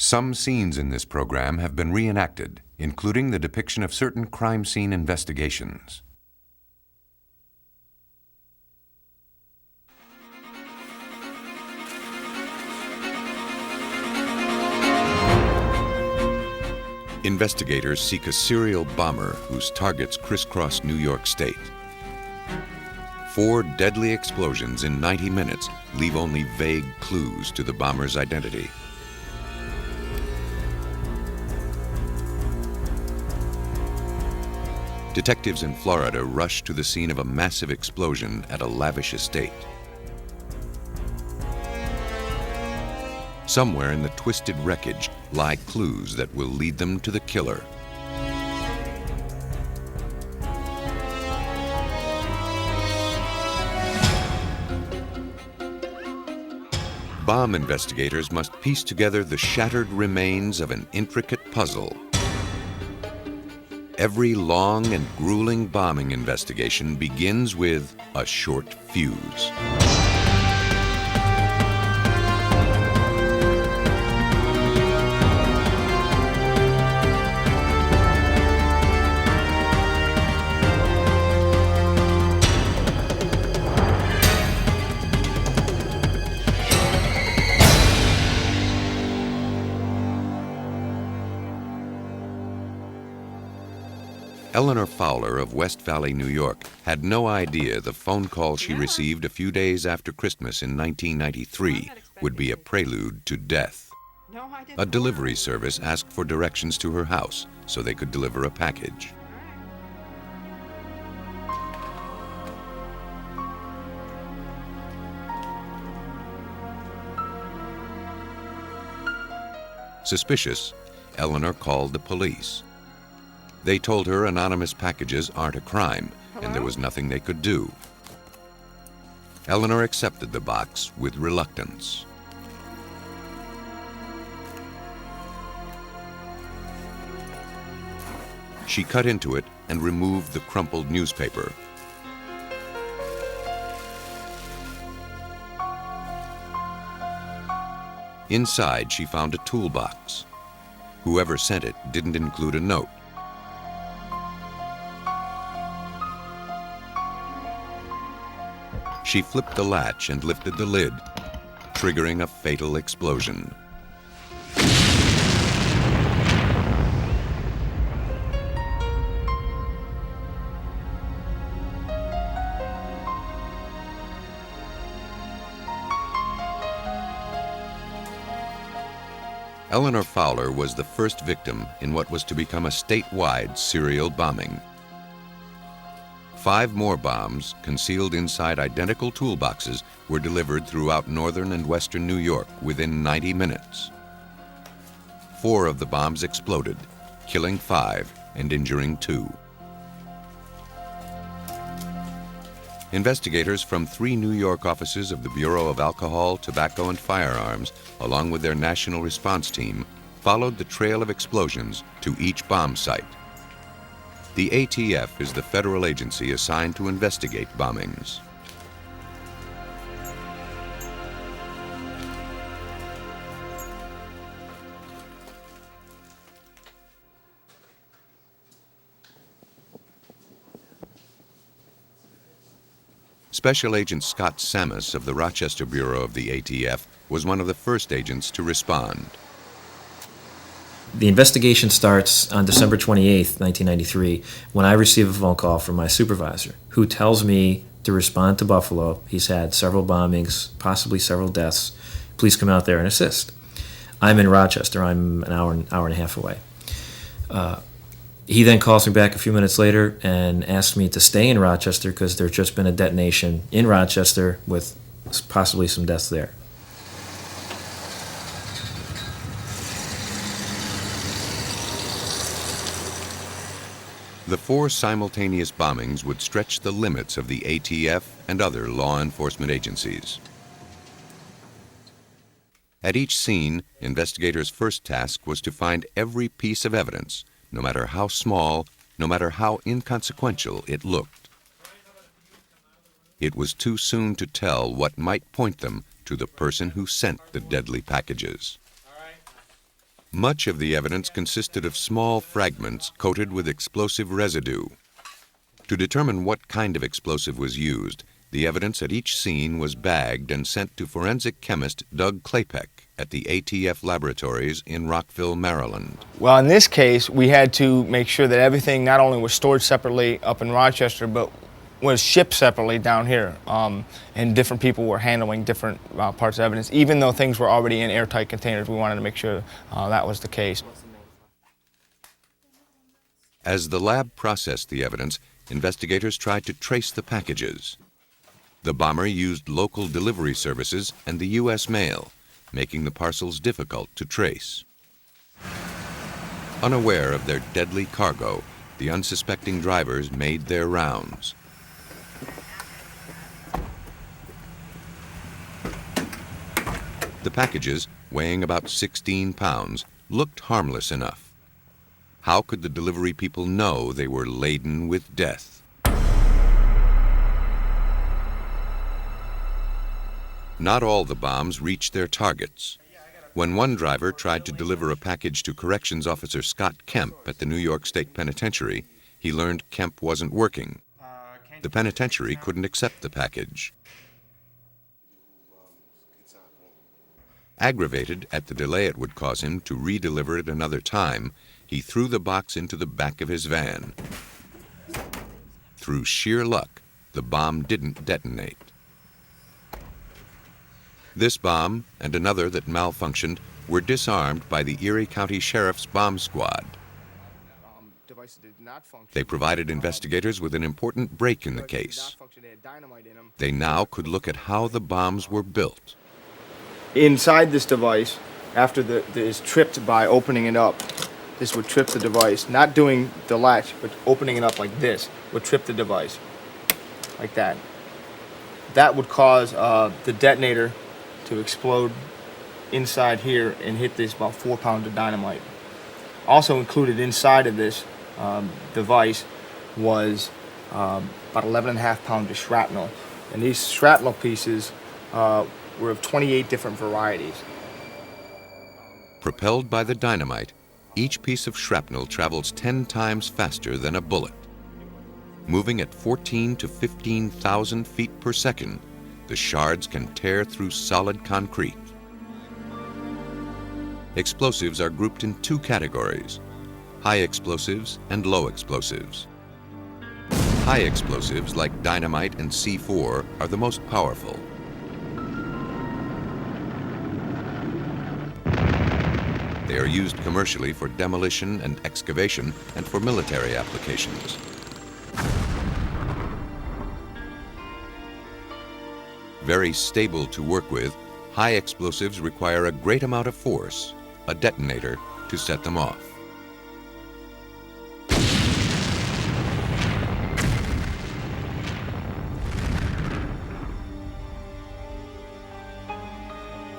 Some scenes in this program have been reenacted, including the depiction of certain crime scene investigations. Investigators seek a serial bomber whose targets crisscross New York State. 4 deadly explosions in 90 minutes leave only vague clues to the bomber's identity. Detectives in Florida rush to the scene of a massive explosion at a lavish estate. Somewhere in the twisted wreckage lie clues that will lead them to the killer. Bomb investigators must piece together the shattered remains of an intricate puzzle. Every long and grueling bombing investigation begins with a short fuse. Eleanor Fowler of West Valley, New York, had no idea the phone call she received a few days after Christmas in 1993 would be a prelude to death. A delivery service asked for directions to her house so they could deliver a package. Suspicious, Eleanor called the police. They told her anonymous packages aren't a crime, and there was nothing they could do. Eleanor accepted the box with reluctance. She cut into it and removed the crumpled newspaper. Inside, she found a toolbox. Whoever sent it didn't include a note. She flipped the latch and lifted the lid, triggering a fatal explosion. Eleanor Fowler was the first victim in what was to become a statewide serial bombing. 5 more bombs, concealed inside identical toolboxes, were delivered throughout northern and western New York within 90 minutes. 4 of the bombs exploded, killing 5 and injuring 2. Investigators from 3 New York offices of the Bureau of Alcohol, Tobacco, and Firearms, along with their national response team, followed the trail of explosions to each bomb site. The ATF is the federal agency assigned to investigate bombings. Special Agent Scott Sammis of the Rochester Bureau of the ATF was one of the first agents to respond. The investigation starts on December 28th, 1993, when I receive a phone call from my supervisor, who tells me to respond to Buffalo. He's had several bombings, possibly several deaths. Please come out there and assist. I'm in Rochester. I'm an hour and a half away. He then calls me back a few minutes later and asks me to stay in Rochester because there's just been a detonation in Rochester with possibly some deaths there. The 4 simultaneous bombings would stretch the limits of the ATF and other law enforcement agencies. At each scene, investigators' first task was to find every piece of evidence, no matter how small, no matter how inconsequential it looked. It was too soon to tell what might point them to the person who sent the deadly packages. Much of the evidence consisted of small fragments coated with explosive residue. To determine what kind of explosive was used, the evidence at each scene was bagged and sent to forensic chemist Doug Klapek at the ATF laboratories in Rockville, Maryland. Well, in this case, we had to make sure that everything not only was stored separately up in Rochester, but was shipped separately down here. And different people were handling different parts of evidence. Even though things were already in airtight containers, we wanted to make sure that was the case. As the lab processed the evidence, investigators tried to trace the packages. The bomber used local delivery services and the U.S. mail, making the parcels difficult to trace. Unaware of their deadly cargo, the unsuspecting drivers made their rounds. The packages, weighing about 16 pounds, looked harmless enough. How could the delivery people know they were laden with death? Not all the bombs reached their targets. When one driver tried to deliver a package to Corrections Officer Scott Kemp at the New York State Penitentiary, he learned Kemp wasn't working. The penitentiary couldn't accept the package. Aggravated at the delay it would cause him to redeliver it another time, he threw the box into the back of his van. Through sheer luck, the bomb didn't detonate. This bomb and another that malfunctioned were disarmed by the Erie County Sheriff's Bomb Squad. They provided investigators with an important break in the case. They now could look at how the bombs were built. Inside this device, after is tripped by opening it up, this would trip the device. Not doing the latch, but opening it up like this would trip the device, like that. That would cause the detonator to explode inside here and hit this about 4 pounds of dynamite. Also included inside of this device was about 11.5 pounds of shrapnel. And these shrapnel pieces were of 28 different varieties. Propelled by the dynamite, each piece of shrapnel travels 10 times faster than a bullet. Moving at 14 to 15,000 feet per second, the shards can tear through solid concrete. Explosives are grouped in two categories: high explosives and low explosives. High explosives like dynamite and C4 are the most powerful. They are used commercially for demolition and excavation and for military applications. Very stable to work with, high explosives require a great amount of force, a detonator, to set them off.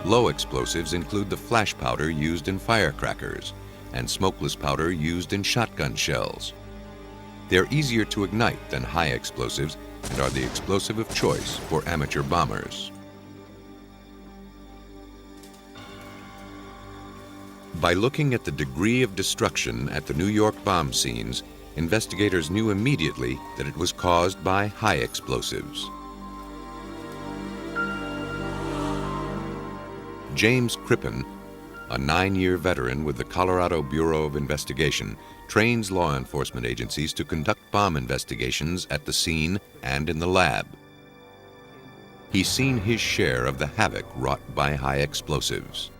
Low explosives include the flash powder used in firecrackers and smokeless powder used in shotgun shells. They're easier to ignite than high explosives and are the explosive of choice for amateur bombers. By looking at the degree of destruction at the New York bomb scenes, investigators knew immediately that it was caused by high explosives. James Crippen, a 9-year veteran with the Colorado Bureau of Investigation, trains law enforcement agencies to conduct bomb investigations at the scene and in the lab. He's seen his share of the havoc wrought by high explosives.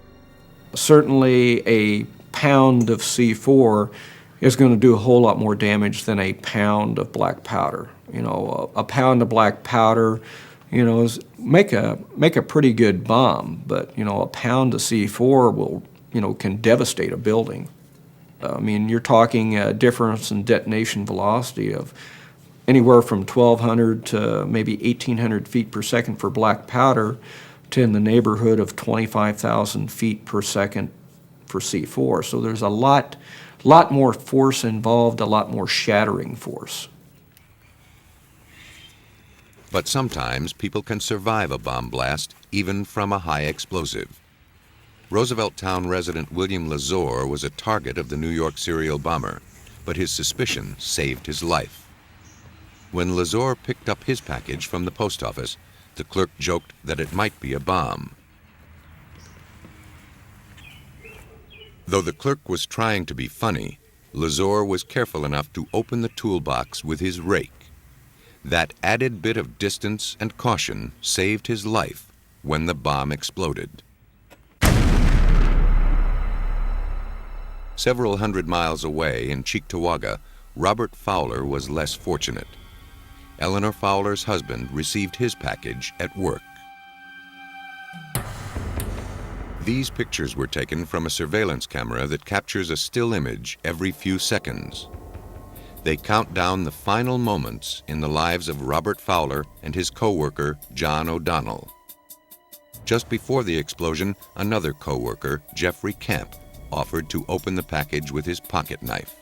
Certainly a pound of C4 is going to do a whole lot more damage than a pound of black powder. You know, a pound of black powder, you know, make a pretty good bomb, but you know, a pound of C4 will, you know, can devastate a building. I mean, you're talking a difference in detonation velocity of anywhere from 1,200 to maybe 1,800 feet per second for black powder to in the neighborhood of 25,000 feet per second for C4. So there's a lot more force involved, a lot more shattering force. But sometimes people can survive a bomb blast, even from a high explosive. Roosevelt Town resident William Lazor was a target of the New York serial bomber, but his suspicion saved his life. When Lazor picked up his package from the post office, the clerk joked that it might be a bomb. Though the clerk was trying to be funny, Lazor was careful enough to open the toolbox with his rake. That added bit of distance and caution saved his life when the bomb exploded. Several hundred miles away in Cheektowaga, Robert Fowler was less fortunate. Eleanor Fowler's husband received his package at work. These pictures were taken from a surveillance camera that captures a still image every few seconds. They count down the final moments in the lives of Robert Fowler and his co-worker, John O'Donnell. Just before the explosion, another co-worker, Jeffrey Camp, offered to open the package with his pocket knife.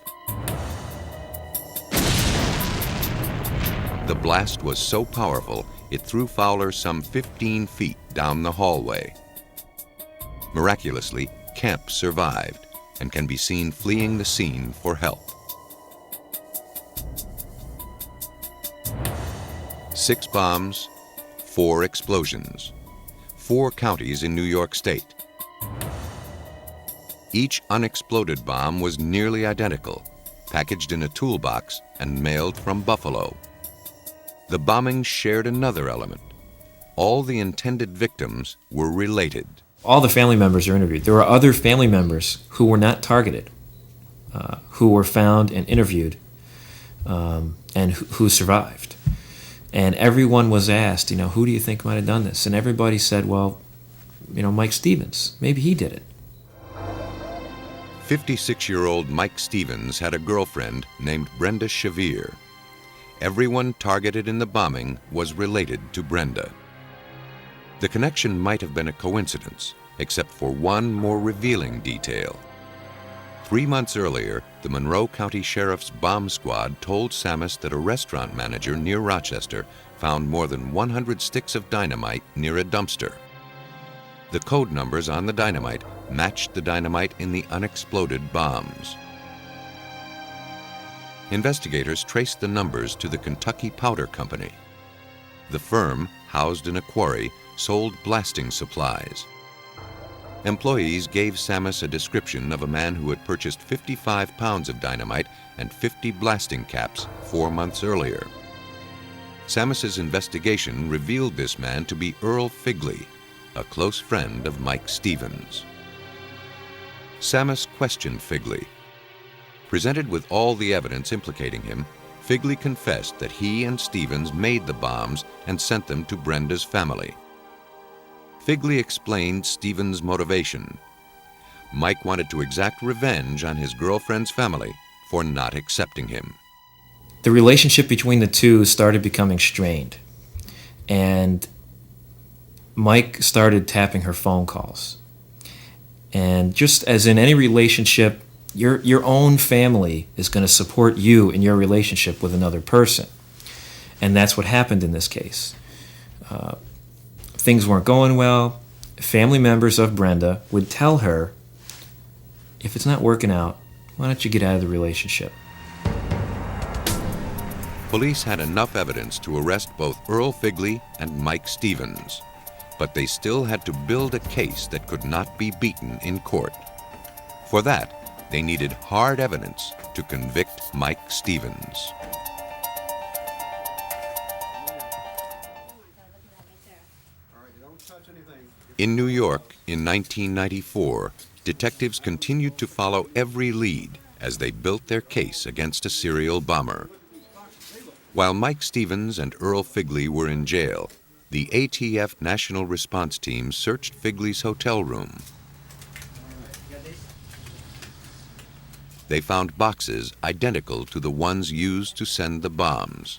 The blast was so powerful, it threw Fowler some 15 feet down the hallway. Miraculously, Camp survived and can be seen fleeing the scene for help. 6 bombs, 4 explosions, 4 counties in New York State. Each unexploded bomb was nearly identical, packaged in a toolbox and mailed from Buffalo. The bombing shared another element. All the intended victims were related. All the family members are interviewed. There were other family members who were not targeted, who were found and interviewed, and who survived. And everyone was asked, who do you think might have done this? And everybody said, well, Mike Stevens. Maybe he did it. 56-year-old Mike Stevens had a girlfriend named Brenda Shavir. Everyone targeted in the bombing was related to Brenda. The connection might have been a coincidence, except for one more revealing detail. 3 months earlier, the Monroe County Sheriff's bomb squad told Sammis that a restaurant manager near Rochester found more than 100 sticks of dynamite near a dumpster. The code numbers on the dynamite matched the dynamite in the unexploded bombs. Investigators traced the numbers to the Kentucky Powder Company. The firm, housed in a quarry, sold blasting supplies. Employees gave Sammis a description of a man who had purchased 55 pounds of dynamite and 50 blasting caps 4 months earlier. Sammis's investigation revealed this man to be Earl Figley, a close friend of Mike Stevens. Sammis questioned Figley. Presented with all the evidence implicating him, Figley confessed that he and Stevens made the bombs and sent them to Brenda's family. Figley explained Stevens' motivation. Mike wanted to exact revenge on his girlfriend's family for not accepting him. The relationship between the two started becoming strained, and Mike started tapping her phone calls. And just as in any relationship, your own family is going to support you in your relationship with another person. And that's what happened in this case. Things weren't going well. Family members of Brenda would tell her, if it's not working out, why don't you get out of the relationship? Police had enough evidence to arrest both Earl Figley and Mike Stevens, but they still had to build a case that could not be beaten in court. For that, they needed hard evidence to convict Mike Stevens. In New York in 1994, detectives continued to follow every lead as they built their case against a serial bomber. While Mike Stevens and Earl Figley were in jail, the ATF National Response Team searched Figley's hotel room. They found boxes identical to the ones used to send the bombs.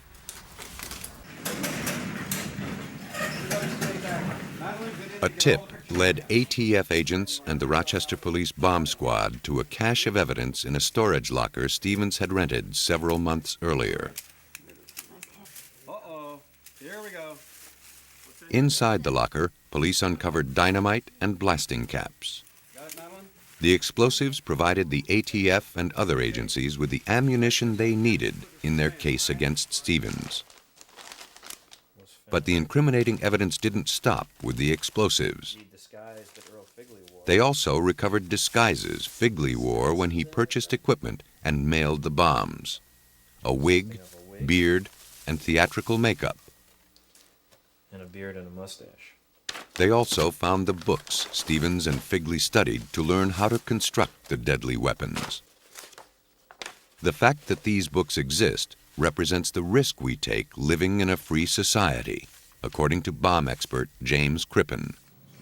A tip led ATF agents and the Rochester Police Bomb Squad to a cache of evidence in a storage locker Stevens had rented several months earlier. Uh-oh, here we go. Inside the locker, police uncovered dynamite and blasting caps. The explosives provided the ATF and other agencies with the ammunition they needed in their case against Stevens. But the incriminating evidence didn't stop with the explosives. They also recovered disguises Figley wore when he purchased equipment and mailed the bombs: a wig, beard, and theatrical makeup. And a beard and a mustache. They also found the books Stevens and Figley studied to learn how to construct the deadly weapons. The fact that these books exist represents the risk we take living in a free society, according to bomb expert James Crippen.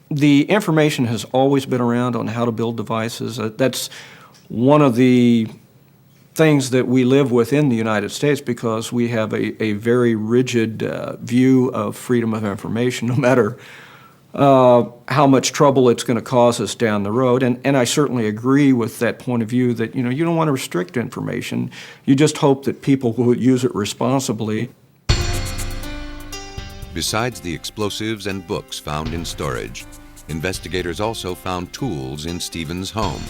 The information has always been around on how to build devices. That's one of the things that we live with in the United States, because we have a very rigid view of freedom of information, no matter how much trouble it's going to cause us down the road. And I certainly agree with that point of view that, you don't want to restrict information. You just hope that people will use it responsibly. Besides the explosives and books found in storage, investigators also found tools in Stevens' home.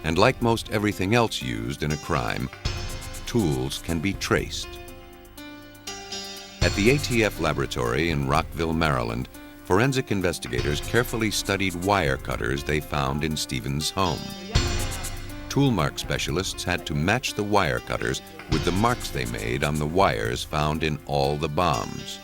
And like most everything else used in a crime, tools can be traced. At the ATF laboratory in Rockville, Maryland, forensic investigators carefully studied wire cutters they found in Stevens' home. Tool mark specialists had to match the wire cutters with the marks they made on the wires found in all the bombs.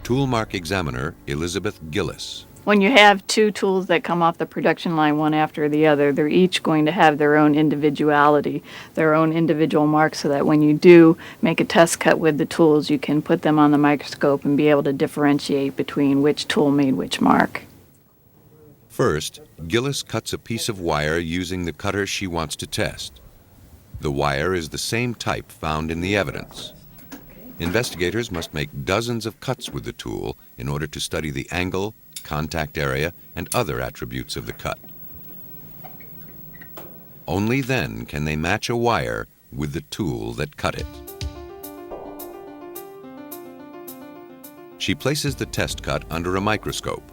Tool mark examiner Elizabeth Gillis. When you have two tools that come off the production line one after the other, they're each going to have their own individuality, their own individual marks, so that when you do make a test cut with the tools, you can put them on the microscope and be able to differentiate between which tool made which mark. First, Gillis cuts a piece of wire using the cutter she wants to test. The wire is the same type found in the evidence. Investigators must make dozens of cuts with the tool in order to study the angle, contact area, and other attributes of the cut. Only then can they match a wire with the tool that cut it. She places the test cut under a microscope,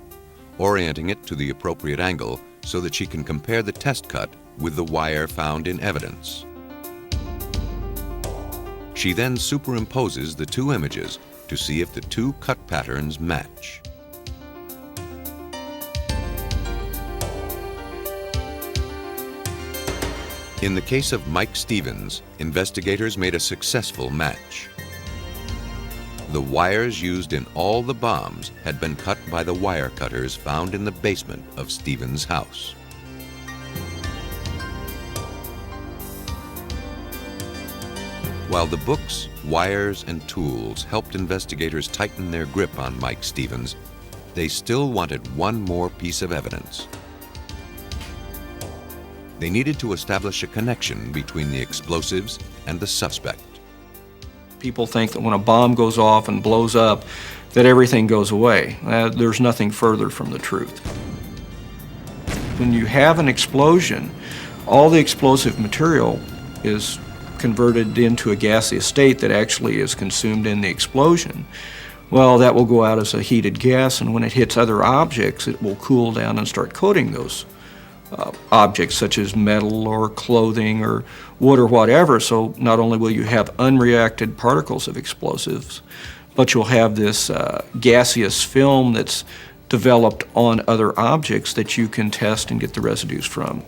orienting it to the appropriate angle so that she can compare the test cut with the wire found in evidence. She then superimposes the two images to see if the two cut patterns match. In the case of Mike Stevens, investigators made a successful match. The wires used in all the bombs had been cut by the wire cutters found in the basement of Stevens' house. While the books, wires, and tools helped investigators tighten their grip on Mike Stevens, they still wanted one more piece of evidence. They needed to establish a connection between the explosives and the suspect. People think that when a bomb goes off and blows up, that everything goes away. There's nothing further from the truth. When you have an explosion, all the explosive material is converted into a gaseous state that actually is consumed in the explosion. Well, that will go out as a heated gas, and when it hits other objects, it will cool down and start coating those objects, such as metal or clothing or wood or whatever. So not only will you have unreacted particles of explosives, but you'll have this gaseous film that's developed on other objects that you can test and get the residues from.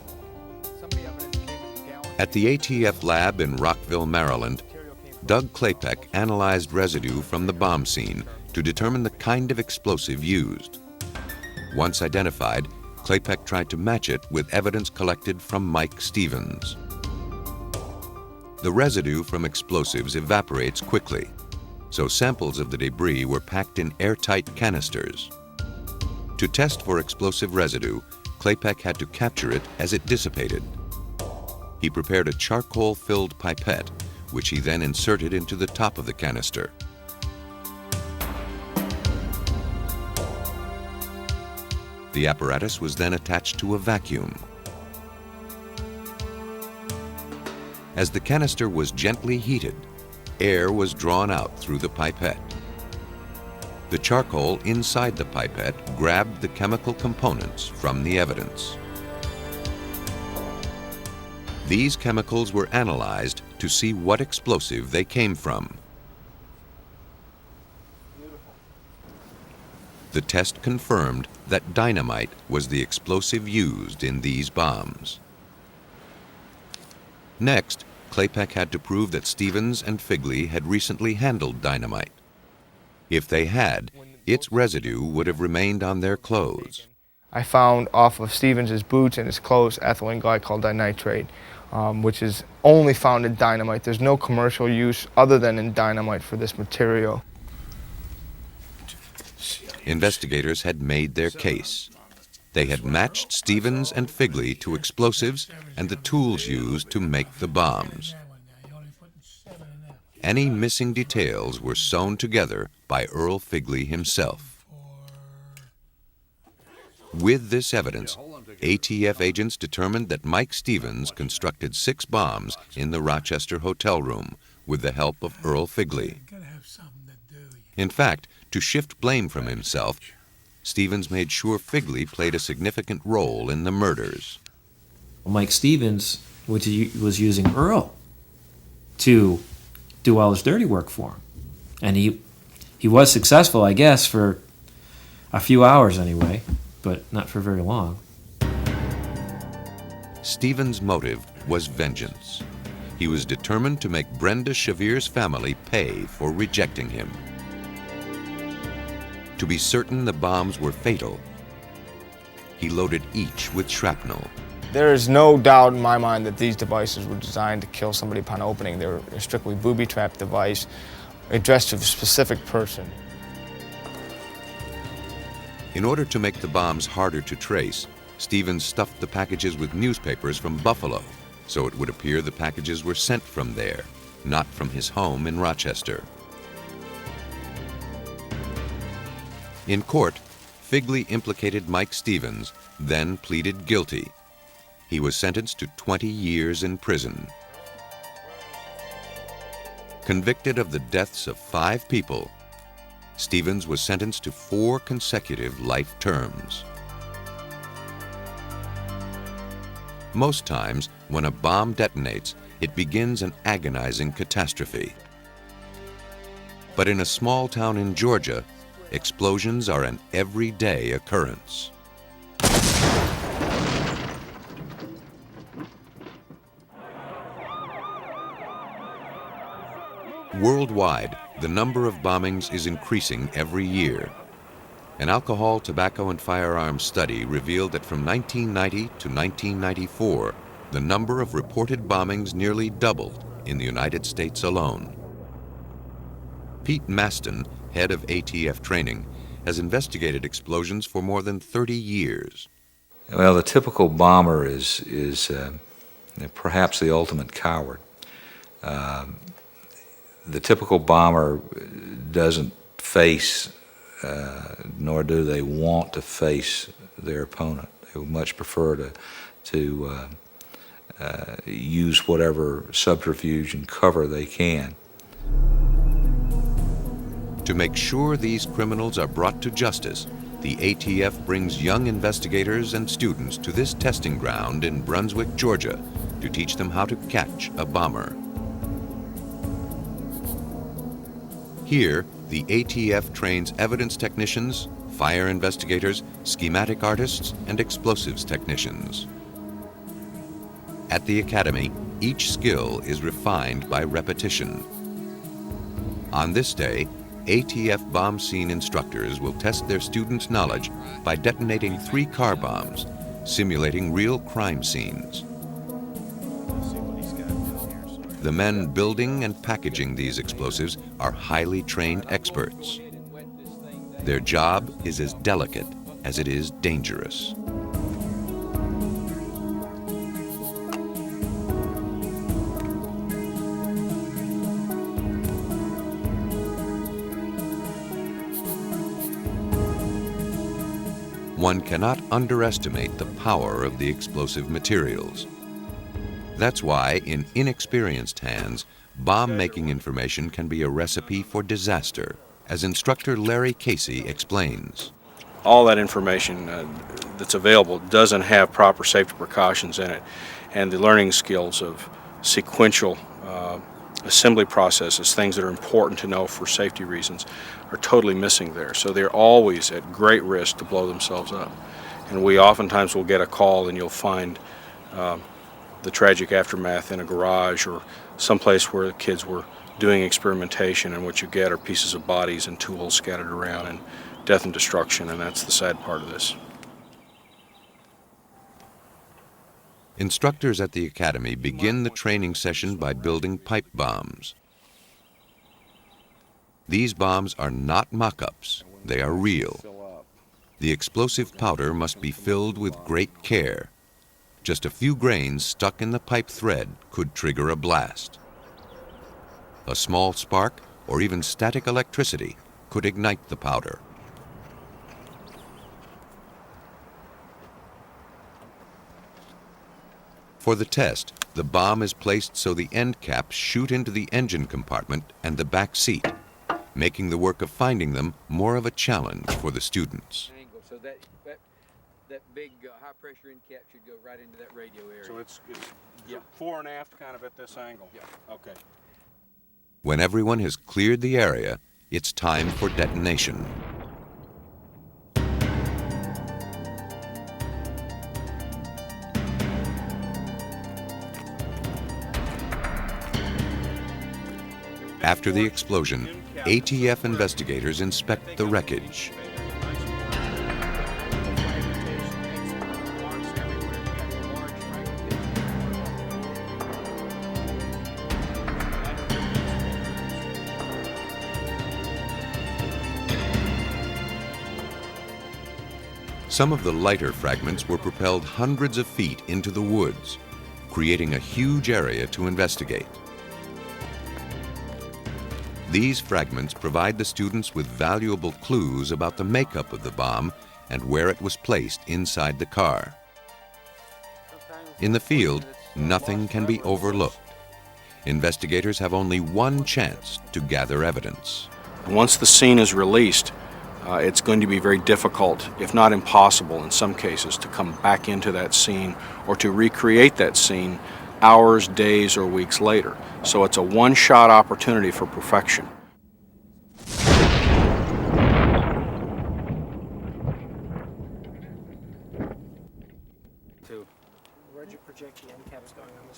At the ATF lab in Rockville, Maryland, Doug Klapek analyzed residue from the bomb scene to determine the kind of explosive used. Once identified, Klapek tried to match it with evidence collected from Mike Stevens. The residue from explosives evaporates quickly, so samples of the debris were packed in airtight canisters. To test for explosive residue, Klapek had to capture it as it dissipated. He prepared a charcoal-filled pipette, which he then inserted into the top of the canister. The apparatus was then attached to a vacuum. As the canister was gently heated, air was drawn out through the pipette. The charcoal inside the pipette grabbed the chemical components from the evidence. These chemicals were analyzed to see what explosive they came from. The test confirmed that dynamite was the explosive used in these bombs. Next, Klapek had to prove that Stevens and Figley had recently handled dynamite. If they had, its residue would have remained on their clothes. I found off of Stevens' boots and his clothes ethylene glycol dinitrate, which is only found in dynamite. There's no commercial use other than in dynamite for this material. Investigators had made their case. They had matched Stevens and Figley to explosives and the tools used to make the bombs. Any missing details were sewn together by Earl Figley himself. With this evidence, ATF agents determined that Mike Stevens constructed 6 bombs in the Rochester hotel room with the help of Earl Figley. In fact, to shift blame from himself, Stevens made sure Figley played a significant role in the murders. Mike Stevens was using Earl to do all his dirty work for him. And he was successful, I guess, for a few hours anyway, but not for very long. Stevens' motive was vengeance. He was determined to make Brenda Shavir's family pay for rejecting him. To be certain the bombs were fatal, he loaded each with shrapnel. There is no doubt in my mind that these devices were designed to kill somebody upon opening. They were a strictly booby-trap device addressed to a specific person. In order to make the bombs harder to trace, Stevens stuffed the packages with newspapers from Buffalo, so it would appear the packages were sent from there, not from his home in Rochester. In court, Figley implicated Mike Stevens, then pleaded guilty. He was sentenced to 20 years in prison. Convicted of the deaths of 5 people, Stevens was sentenced to 4 consecutive life terms. Most times, when a bomb detonates, it begins an agonizing catastrophe. But in a small town in Georgia, explosions are an everyday occurrence. Worldwide, the number of bombings is increasing every year. An alcohol, tobacco, and firearms study revealed that from 1990 to 1994, the number of reported bombings nearly doubled in the United States alone. Pete Maston, head of ATF training, has investigated explosions for more than 30 years. Well, the typical bomber is perhaps the ultimate coward. The typical bomber doesn't face, nor do they want to face their opponent. They would much prefer to use whatever subterfuge and cover they can. To make sure these criminals are brought to justice, the ATF brings young investigators and students to this testing ground in Brunswick, Georgia, to teach them how to catch a bomber. Here, the ATF trains evidence technicians, fire investigators, schematic artists, and explosives technicians. At the academy, each skill is refined by repetition. On this day, ATF bomb scene instructors will test their students' knowledge by detonating 3 car bombs, simulating real crime scenes. The men building and packaging these explosives are highly trained experts. Their job is as delicate as it is dangerous. One cannot underestimate the power of the explosive materials. That's why, in inexperienced hands, bomb-making information can be a recipe for disaster, as instructor Larry Casey explains. All that information that's available doesn't have proper safety precautions in it. and the learning skills of sequential assembly processes, things that are important to know for safety reasons, are totally missing there. So they're always at great risk to blow themselves up. And we oftentimes will get a call and you'll find the tragic aftermath in a garage or someplace where the kids were doing experimentation, and what you get are pieces of bodies and tools scattered around and death and destruction, and that's the sad part of this. Instructors at the academy begin the training session by building pipe bombs. These bombs are not mock-ups, they are real. The explosive powder must be filled with great care. Just a few grains stuck in the pipe thread could trigger a blast. A small spark or even static electricity could ignite the powder. For the test, the bomb is placed so the end caps shoot into the engine compartment and the back seat, making the work of finding them more of a challenge for the students. So that big high pressure end cap should go right into that radio area. So it's fore and aft kind of at this angle? Yeah. Okay. When everyone has cleared the area, it's time for detonation. After the explosion, ATF investigators inspect the wreckage. Some of the lighter fragments were propelled hundreds of feet into the woods, creating a huge area to investigate. These fragments provide the students with valuable clues about the makeup of the bomb and where it was placed inside the car. In the field, nothing can be overlooked. Investigators have only one chance to gather evidence. Once the scene is released, it's going to be very difficult, if not impossible in some cases, to come back into that scene or to recreate that scene hours, days, or weeks later. So it's a one-shot opportunity for perfection.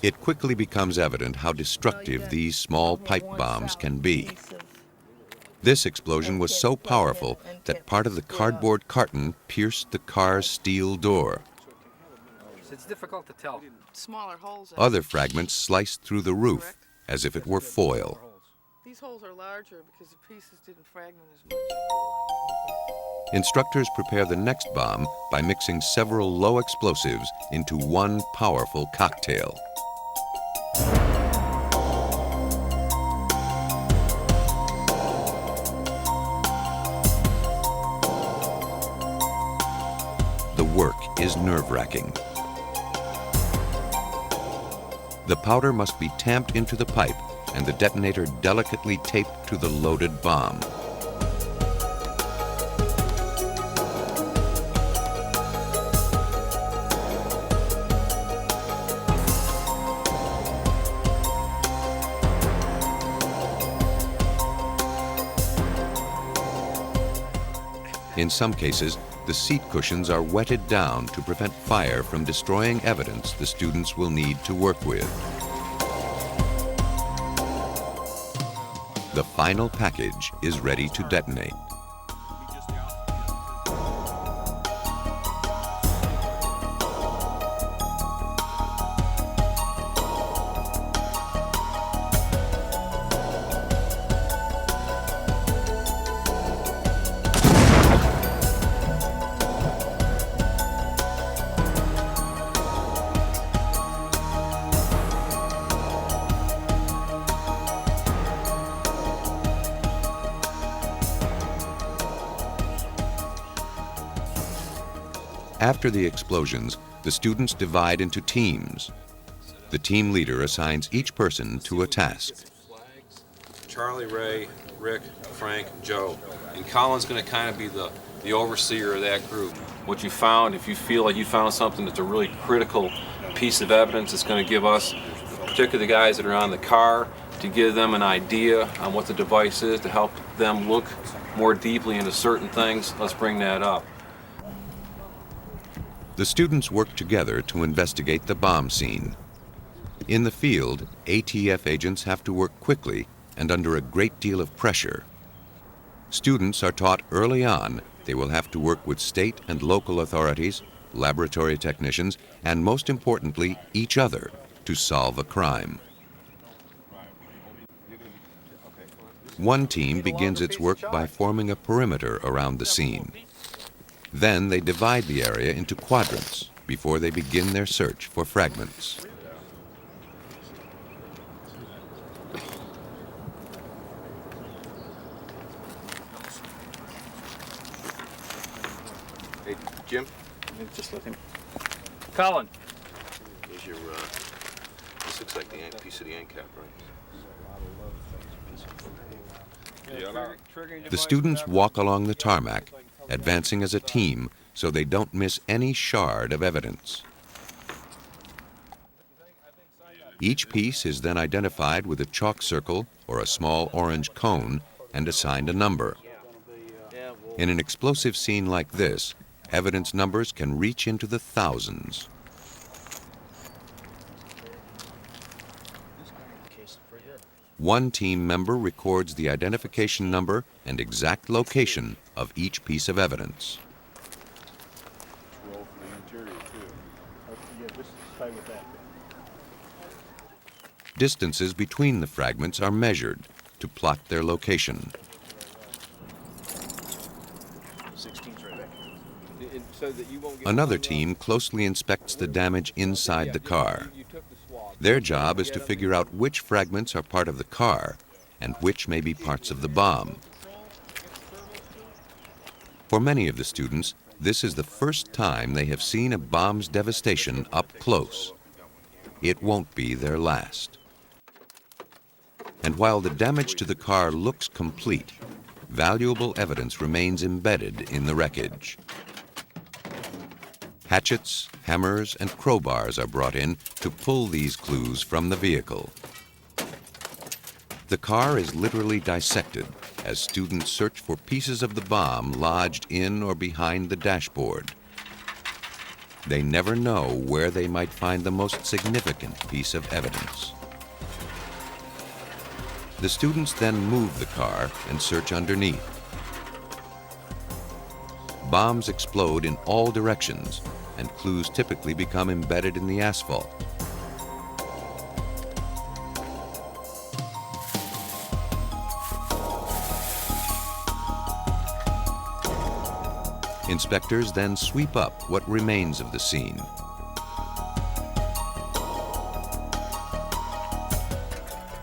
It quickly becomes evident how destructive these small pipe bombs can be. This explosion was so powerful that part of the cardboard carton pierced the car's steel door. It's difficult to tell. Smaller holes. Other fragments sliced through the roof as if it were foil. These holes are larger because the pieces didn't fragment as much. Instructors prepare the next bomb by mixing several low explosives into one powerful cocktail. The work is nerve-wracking. The powder must be tamped into the pipe and the detonator delicately taped to the loaded bomb. In some cases, the seat cushions are wetted down to prevent fire from destroying evidence the students will need to work with. The final package is ready to detonate. After the explosions, the students divide into teams. The team leader assigns each person to a task. Charlie, Ray, Rick, Frank, Joe. And Colin's going to kind of be the overseer of that group. What you found, if you feel like you found something that's a really critical piece of evidence that's going to give us, particularly the guys that are on the car, to give them an idea on what the device is, to help them look more deeply into certain things. Let's bring that up. The students work together to investigate the bomb scene. In the field, ATF agents have to work quickly and under a great deal of pressure. Students are taught early on they will have to work with state and local authorities, laboratory technicians, and most importantly, each other to solve a crime. One team begins its work by forming a perimeter around the scene. Then they divide the area into quadrants before they begin their search for fragments. Hey, Jim? Just looking. Colin. Here's your, this looks like the piece of the end cap, right? The students walk along the tarmac, advancing as a team so they don't miss any shard of evidence. Each piece is then identified with a chalk circle or a small orange cone and assigned a number. In an explosive scene like this, evidence numbers can reach into the thousands. One team member records the identification number and exact location of each piece of evidence. Distances between the fragments are measured to plot their location. Another team closely inspects the damage inside the car. Their job is to figure out which fragments are part of the car and which may be parts of the bomb. For many of the students, this is the first time they have seen a bomb's devastation up close. It won't be their last. And while the damage to the car looks complete, valuable evidence remains embedded in the wreckage. Hatchets, hammers, and crowbars are brought in to pull these clues from the vehicle. The car is literally dissected as students search for pieces of the bomb lodged in or behind the dashboard. They never know where they might find the most significant piece of evidence. The students then move the car and search underneath. Bombs explode in all directions, and clues typically become embedded in the asphalt. Inspectors then sweep up what remains of the scene.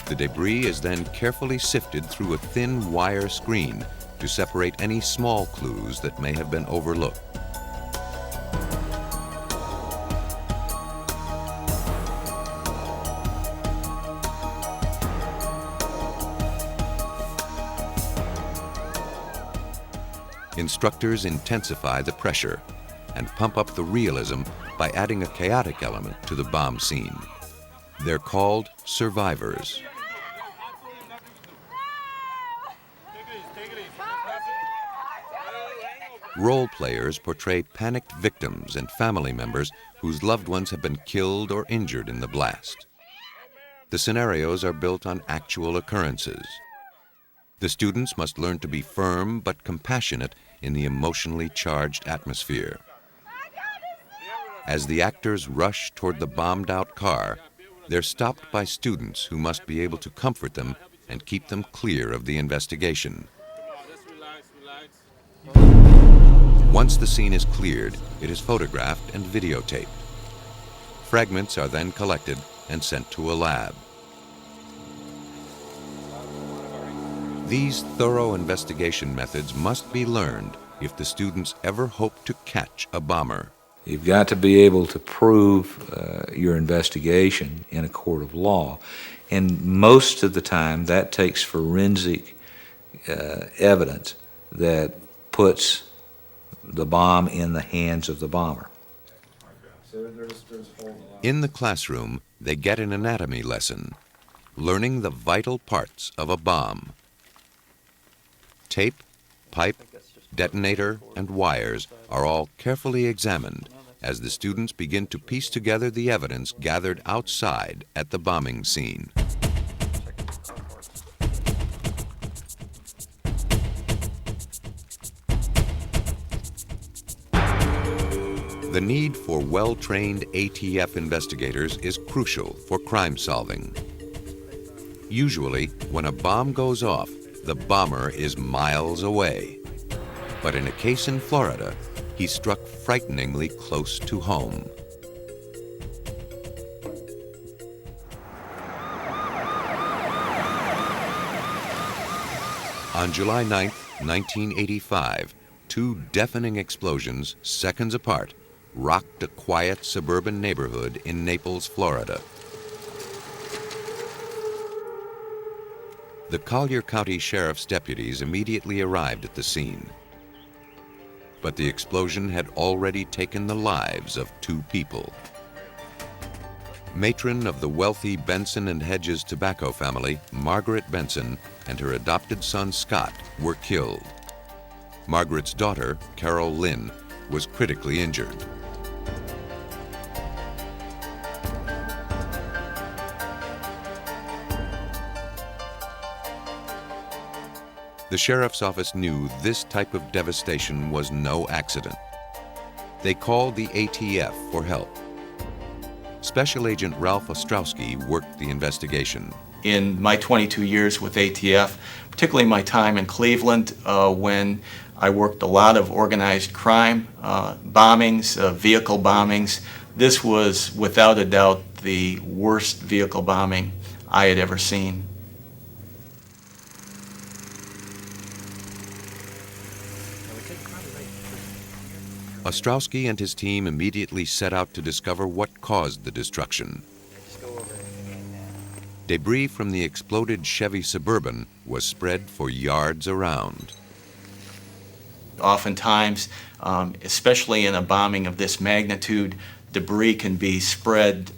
The debris is then carefully sifted through a thin wire screen to separate any small clues that may have been overlooked. Instructors intensify the pressure and pump up the realism by adding a chaotic element to the bomb scene. They're called survivors. Role players portray panicked victims and family members whose loved ones have been killed or injured in the blast. The scenarios are built on actual occurrences. The students must learn to be firm but compassionate in the emotionally charged atmosphere. As the actors rush toward the bombed-out car, they're stopped by students who must be able to comfort them and keep them clear of the investigation. Once the scene is cleared, it is photographed and videotaped. Fragments are then collected and sent to a lab. These thorough investigation methods must be learned if the students ever hope to catch a bomber. You've got to be able to prove your investigation in a court of law. And most of the time, that takes forensic evidence that puts the bomb in the hands of the bomber. In the classroom, they get an anatomy lesson, learning the vital parts of a bomb. Tape, pipe, detonator, and wires are all carefully examined as the students begin to piece together the evidence gathered outside at the bombing scene. The need for well-trained ATF investigators is crucial for crime solving. Usually, when a bomb goes off, the bomber is miles away. But in a case in Florida, he struck frighteningly close to home. On July 9, 1985, two deafening explosions, seconds apart, rocked a quiet suburban neighborhood in Naples, Florida. The Collier County Sheriff's deputies immediately arrived at the scene. But the explosion had already taken the lives of two people. Matron of the wealthy Benson and Hedges tobacco family, Margaret Benson, and her adopted son Scott were killed. Margaret's daughter, Carol Lynn, was critically injured. The sheriff's office knew this type of devastation was no accident. They called the ATF for help. Special Agent Ralph Ostrowski worked the investigation. In my 22 years with ATF, particularly my time in Cleveland, when I worked a lot of organized crime, bombings, vehicle bombings, this was without a doubt the worst vehicle bombing I had ever seen. Ostrowski and his team immediately set out to discover what caused the destruction. Debris from the exploded Chevy Suburban was spread for yards around. Oftentimes, especially in a bombing of this magnitude, debris can be spread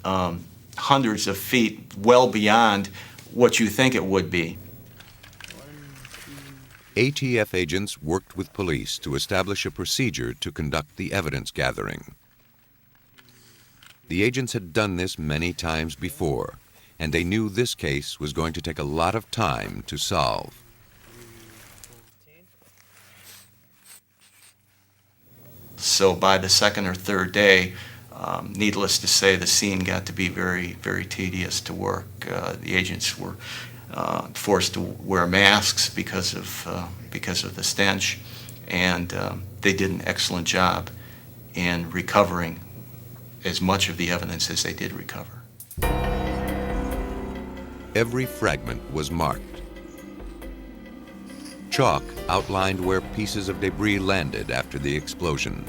hundreds of feet well beyond what you think it would be. ATF agents worked with police to establish a procedure to conduct the evidence gathering. The agents had done this many times before, and they knew this case was going to take a lot of time to solve. So by the second or third day, needless to say, the scene got to be very, very tedious to work. The agents were forced to wear masks because of the stench, and they did an excellent job in recovering as much of the evidence as they did recover. Every fragment was marked. Chalk outlined where pieces of debris landed after the explosion.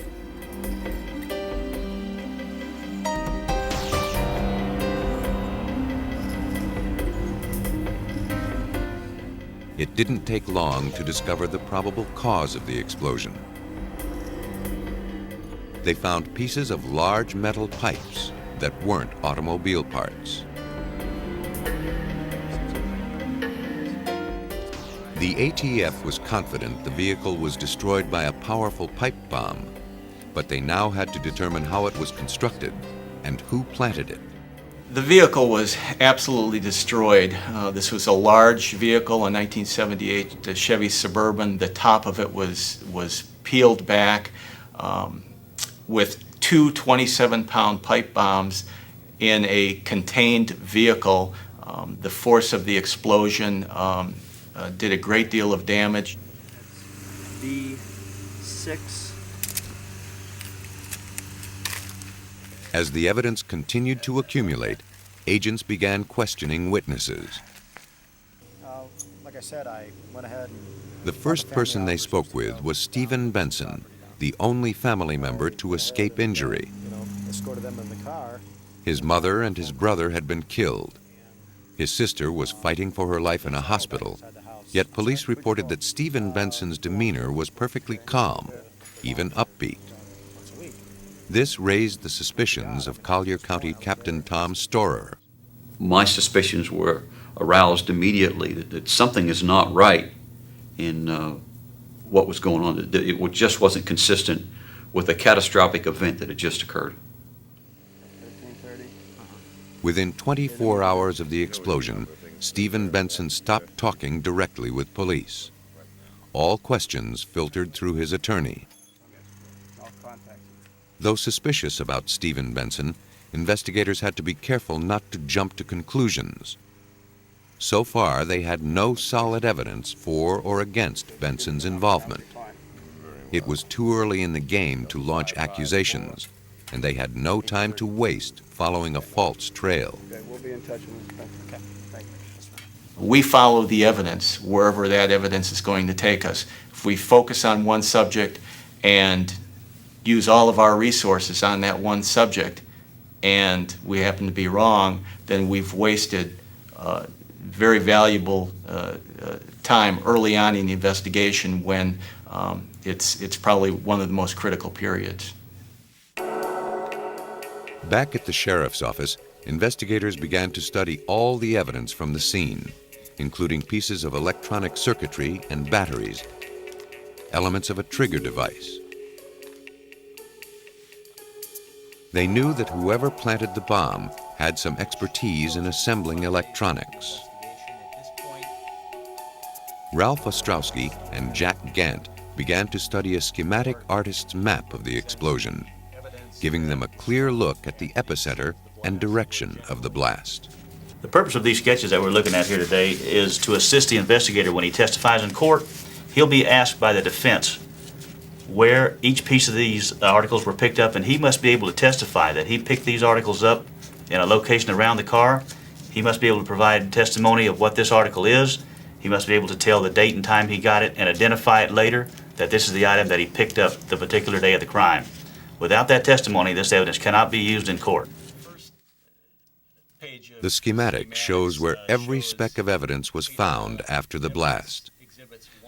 It didn't take long to discover the probable cause of the explosion. They found pieces of large metal pipes that weren't automobile parts. The ATF was confident the vehicle was destroyed by a powerful pipe bomb, but they now had to determine how it was constructed and who planted it. The vehicle was absolutely destroyed. This was a large vehicle in 1978, the Chevy Suburban. The top of it was peeled back with two 27-pound pipe bombs in a contained vehicle. The force of the explosion did a great deal of damage. B6. As the evidence continued to accumulate, agents began questioning witnesses. Like I said, I went ahead and... The first person they spoke with was Stephen Benson, the only family member to escape injury. Escorted them in the car. His mother and his brother had been killed. His sister was fighting for her life in a hospital, yet police reported that Stephen Benson's demeanor was perfectly calm, even upbeat. This raised the suspicions of Collier County Captain Tom Storer. My suspicions were aroused immediately that something is not right in what was going on. It just wasn't consistent with a catastrophic event that had just occurred. Within 24 hours of the explosion, Stephen Benson stopped talking directly with police. All questions filtered through his attorney. Though suspicious about Stephen Benson, investigators had to be careful not to jump to conclusions. So far, they had no solid evidence for or against Benson's involvement. It was too early in the game to launch accusations, and they had no time to waste following a false trail. Okay, we'll be in touch with you. Okay, thank you. We follow the evidence wherever that evidence is going to take us. If we focus on one subject and use all of our resources on that one subject and we happen to be wrong, then we've wasted very valuable time early on in the investigation when it's probably one of the most critical periods. Back at the sheriff's office, investigators began to study all the evidence from the scene, including pieces of electronic circuitry and batteries, elements of a trigger device. They knew that whoever planted the bomb had some expertise in assembling electronics. Ralph Ostrowski and Jack Gant began to study a schematic artist's map of the explosion, giving them a clear look at the epicenter and direction of the blast. The purpose of these sketches that we're looking at here today is to assist the investigator when he testifies in court. He'll be asked by the defense where each piece of these articles were picked up, and he must be able to testify that he picked these articles up in a location around the car. He must be able to provide testimony of what this article is. He must be able to tell the date and time he got it and identify it later that this is the item that he picked up the particular day of the crime. Without that testimony, this evidence cannot be used in court. The schematic shows where every speck of evidence was found after the blast.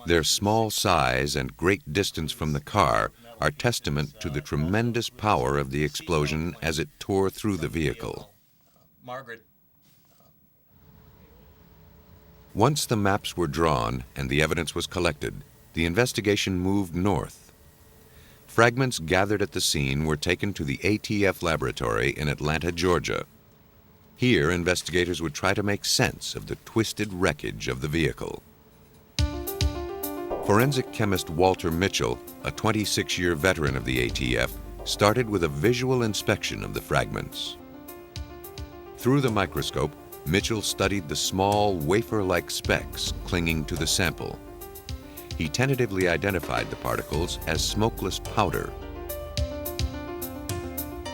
Their small size and great distance from the car are testament to the tremendous power of the explosion as it tore through the vehicle. Once the maps were drawn and the evidence was collected, the investigation moved north. Fragments gathered at the scene were taken to the ATF laboratory in Atlanta, Georgia. Here, investigators would try to make sense of the twisted wreckage of the vehicle. Forensic chemist Walter Mitchell, a 26-year veteran of the ATF, started with a visual inspection of the fragments. Through the microscope, Mitchell studied the small wafer-like specks clinging to the sample. He tentatively identified the particles as smokeless powder.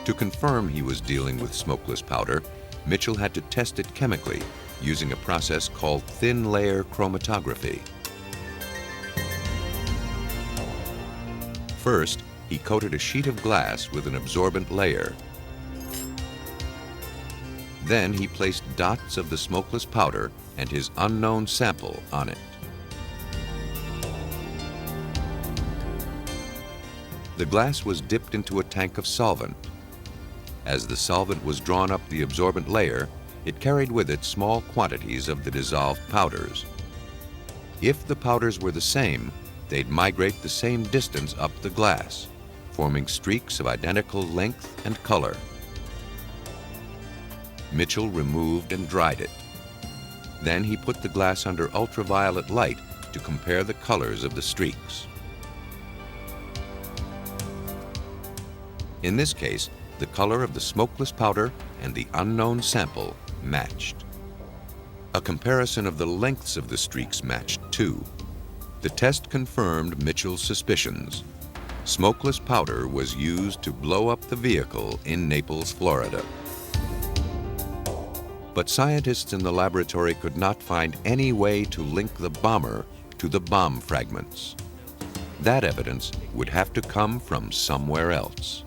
To confirm he was dealing with smokeless powder, Mitchell had to test it chemically using a process called thin layer chromatography. First, he coated a sheet of glass with an absorbent layer. Then he placed dots of the smokeless powder and his unknown sample on it. The glass was dipped into a tank of solvent. As the solvent was drawn up the absorbent layer, it carried with it small quantities of the dissolved powders. If the powders were the same, they'd migrate the same distance up the glass, forming streaks of identical length and color. Mitchell removed and dried it. Then he put the glass under ultraviolet light to compare the colors of the streaks. In this case, the color of the smokeless powder and the unknown sample matched. A comparison of the lengths of the streaks matched too. The test confirmed Mitchell's suspicions. Smokeless powder was used to blow up the vehicle in Naples, Florida. But scientists in the laboratory could not find any way to link the bomber to the bomb fragments. That evidence would have to come from somewhere else.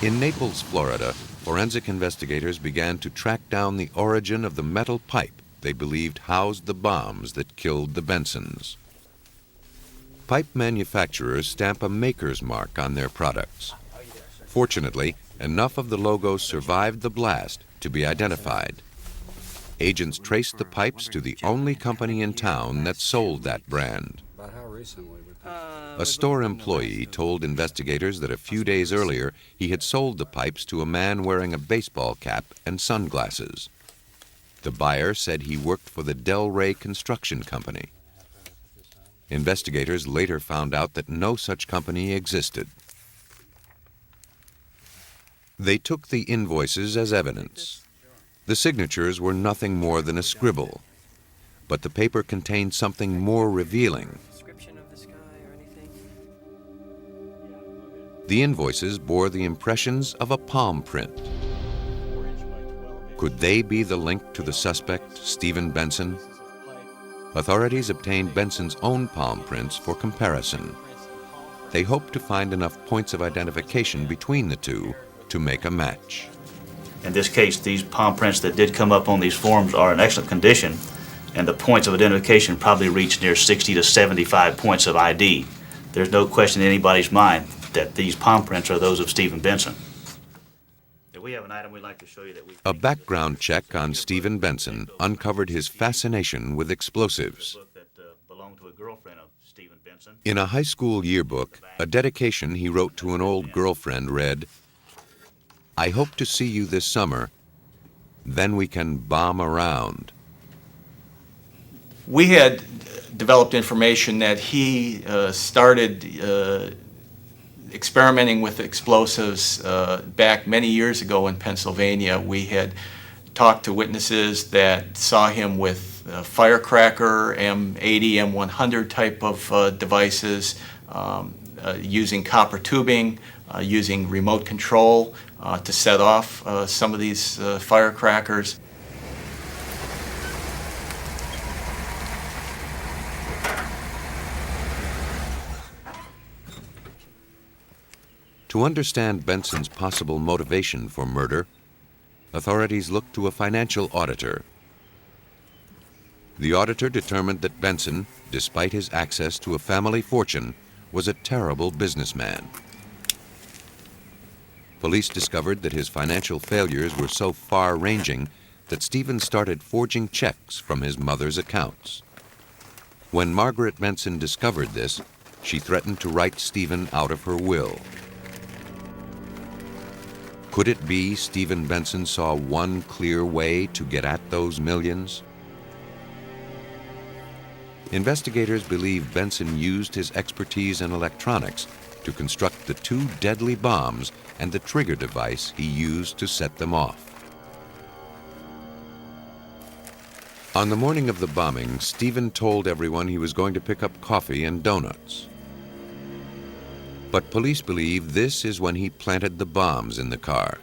In Naples, Florida, forensic investigators began to track down the origin of the metal pipe they believed housed the bombs that killed the Bensons. pipe manufacturers stamp a maker's mark on their products. Fortunately, enough of the logos survived the blast to be identified. Agents traced the pipes to the only company in town that sold that brand. A store employee told investigators that a few days earlier he had sold the pipes to a man wearing a baseball cap and sunglasses. The buyer said he worked for the Del Rey Construction Company. Investigators later found out that no such company existed. They took the invoices as evidence. The signatures were nothing more than a scribble, but the paper contained something more revealing. The invoices bore the impressions of a palm print. Could they be the link to the suspect, Stephen Benson? Authorities obtained Benson's own palm prints for comparison. They hoped to find enough points of identification between the two to make a match. In this case, these palm prints that did come up on these forms are in excellent condition, and the points of identification probably reach near 60 to 75 points of ID. There's no question in anybody's mind that these palm prints are those of Stephen Benson. We have an item we'd like to show you that A background check on Stephen Benson uncovered his fascination with explosives. In a high school yearbook, a dedication he wrote to an old girlfriend read, "I hope to see you this summer, then we can bomb around." We had developed information that he started experimenting with explosives back many years ago in Pennsylvania. We had talked to witnesses that saw him with firecracker, M80, M100 type of devices, using copper tubing, using remote control to set off some of these firecrackers. To understand Benson's possible motivation for murder, authorities looked to a financial auditor. The auditor determined that Benson, despite his access to a family fortune, was a terrible businessman. Police discovered that his financial failures were so far-ranging that Stephen started forging checks from his mother's accounts. When Margaret Benson discovered this, she threatened to write Stephen out of her will. Could it be Stephen Benson saw one clear way to get at those millions? Investigators believe Benson used his expertise in electronics to construct the two deadly bombs and the trigger device he used to set them off. On the morning of the bombing, Stephen told everyone he was going to pick up coffee and donuts. But police believe this is when he planted the bombs in the car.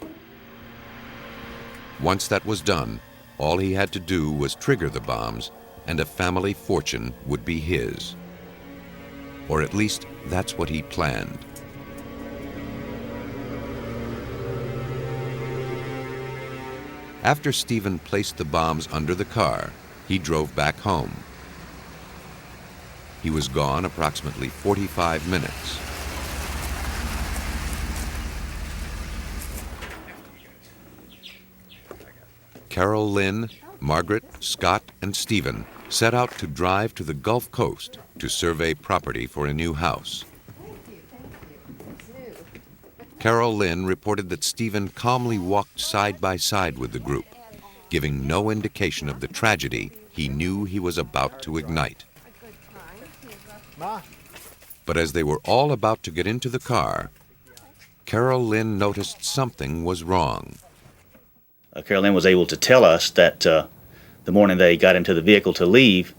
Once that was done, all he had to do was trigger the bombs, and a family fortune would be his. Or at least that's what he planned. After Stephen placed the bombs under the car, he drove back home. He was gone approximately 45 minutes. Carol Lynn, Margaret, Scott, and Stephen set out to drive to the Gulf Coast to survey property for a new house. Carol Lynn reported that Stephen calmly walked side by side with the group, giving no indication of the tragedy he knew he was about to ignite. But as they were all about to get into the car, Carol Lynn noticed something was wrong. Carol Lynn was able to tell us that the morning they got into the vehicle to leave,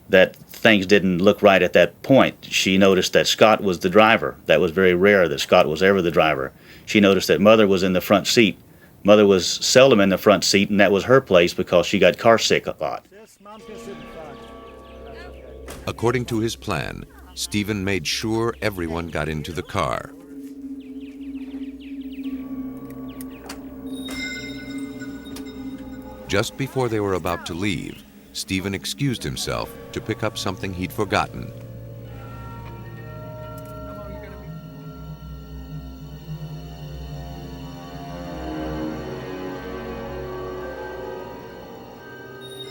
that things didn't look right at that point. She noticed that Scott was the driver. That was very rare that Scott was ever the driver. She noticed that Mother was in the front seat. Mother was seldom in the front seat, and that was her place because she got car sick a lot. According to his plan, Stephen made sure everyone got into the car. Just before they were about to leave, Stephen excused himself to pick up something he'd forgotten.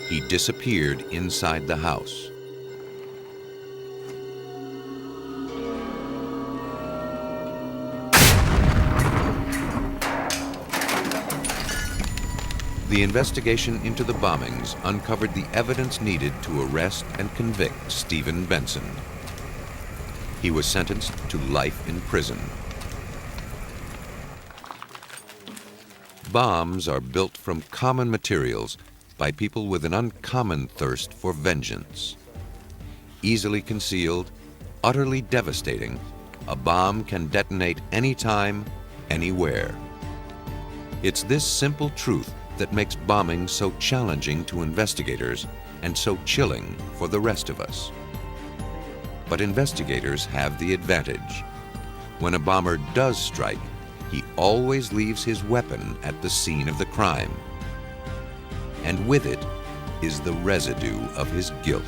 he disappeared inside the house. The investigation into the bombings uncovered the evidence needed to arrest and convict Stephen Benson. He was sentenced to life in prison. Bombs are built from common materials by people with an uncommon thirst for vengeance. Easily concealed, utterly devastating, a bomb can detonate anytime, anywhere. It's this simple truth that makes bombing so challenging to investigators and so chilling for the rest of us. But investigators have the advantage. When a bomber does strike, he always leaves his weapon at the scene of the crime. And with it is the residue of his guilt.